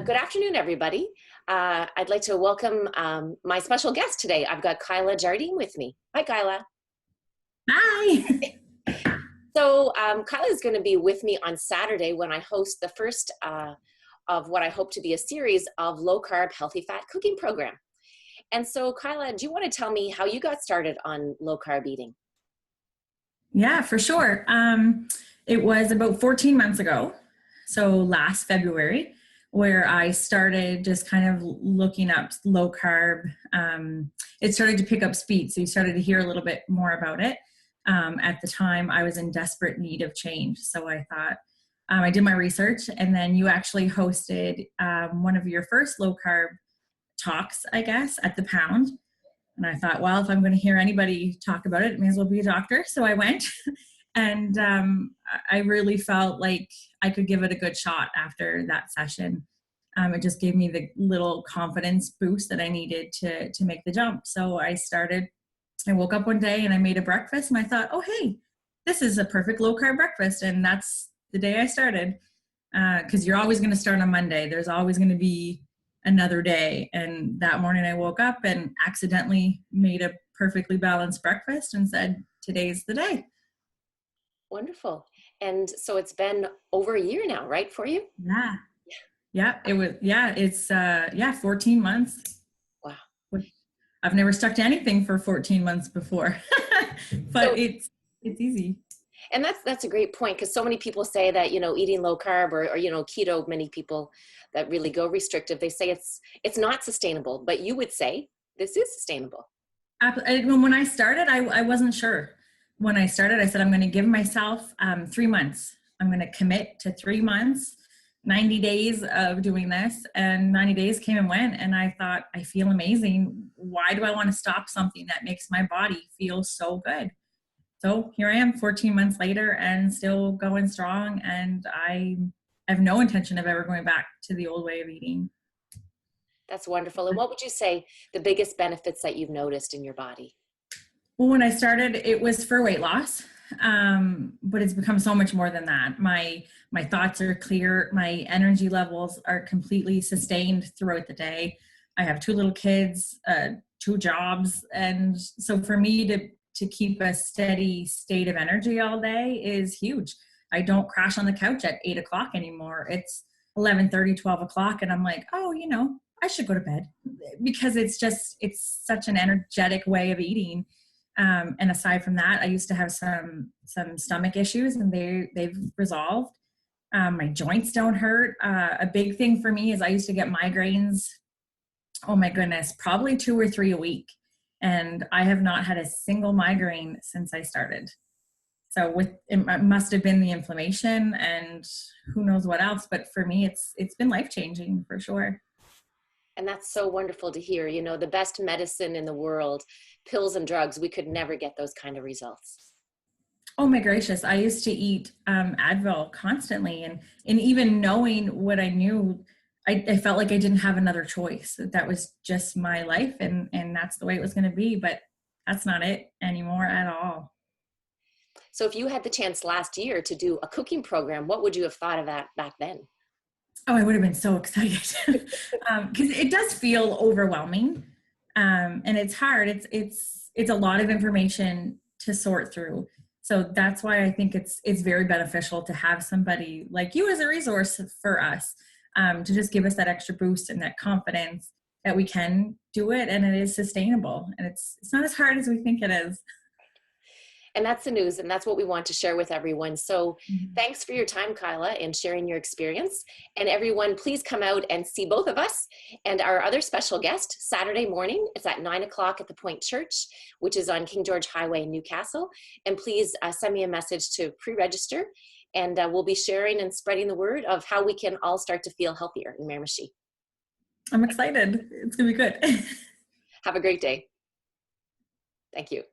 Good afternoon, everybody. I'd like to welcome my special guest today. I've got Kyla Jardine with me. Hi, Kyla. Hi. So Kyla is going to be with me on Saturday when I host the first of what I hope to be a series of low-carb, healthy-fat cooking program. And so, Kyla, do you want to tell me how you got started on low-carb eating? Yeah, for sure. It was about 14 months ago, so last February, where I started just kind of looking up low carb. It started to pick up speed, so you started to hear a little bit more about it. At the time, I was in desperate need of change, so I thought I did my research, and then you actually hosted one of your first low carb talks, I guess, at the Pound. And I thought, well, if I'm going to hear anybody talk about it, it may as well be a doctor. So I went and I really felt like I could give it a good shot after that session. It just gave me the little confidence boost that I needed to make the jump. So I woke up one day and I made a breakfast and I thought, oh, hey, this is a perfect low carb breakfast. And that's the day I started. Because you're always going to start on Monday. There's always going to be another day. And that morning I woke up and accidentally made a perfectly balanced breakfast and said, today's the day. Wonderful. And so it's been over a year now, right, for you? It's 14 months. Wow. I've never stuck to anything for 14 months before, but it's easy. And that's a great point, because so many people say that, eating low carb or keto, many people that really go restrictive, they say it's not sustainable, but you would say this is sustainable. When I started, I wasn't sure. When I started, I said, I'm going to give myself 3 months. I'm going to commit to 3 months, 90 days of doing this. And 90 days came and went. And I thought, I feel amazing. Why do I want to stop something that makes my body feel so good? So here I am 14 months later and still going strong. And I have no intention of ever going back to the old way of eating. That's wonderful. And what would you say the biggest benefits that you've noticed in your body? Well, when I started, it was for weight loss, but it's become so much more than that. My thoughts are clear. My energy levels are completely sustained throughout the day. I have 2 little kids, 2 jobs. And so for me to keep a steady state of energy all day is huge. I don't crash on the couch at 8 o'clock anymore. It's 11:30, 12 o'clock. And I'm like, oh, I should go to bed, because it's such an energetic way of eating. And aside from that, I used to have some stomach issues, and they've resolved. My joints don't hurt. A big thing for me is I used to get migraines. Oh my goodness, probably 2 or 3 a week. And I have not had a single migraine since I started. So it must have been the inflammation and who knows what else. But for me, it's been life-changing for sure. And that's so wonderful to hear. The best medicine in the world, pills and drugs, we could never get those kind of results. Oh my gracious. I used to eat Advil constantly. And even knowing what I knew, I felt like I didn't have another choice. That was just my life, and that's the way it was going to be. But that's not it anymore at all. So if you had the chance last year to do a cooking program, what would you have thought of that back then? Oh, I would have been so excited, because it does feel overwhelming, and it's hard. It's a lot of information to sort through. So that's why I think it's very beneficial to have somebody like you as a resource for us, to just give us that extra boost and that confidence that we can do it, and it is sustainable, and it's not as hard as we think it is. And that's the news, and that's what we want to share with everyone. So thanks for your time, Kyla, and sharing your experience. And everyone, please come out and see both of us and our other special guest Saturday morning. It's at 9 o'clock at the Point Church, which is on King George Highway in Newcastle. And please send me a message to pre-register, and we'll be sharing and spreading the word of how we can all start to feel healthier in Miramichi. I'm excited. It's going to be good. Have a great day. Thank you.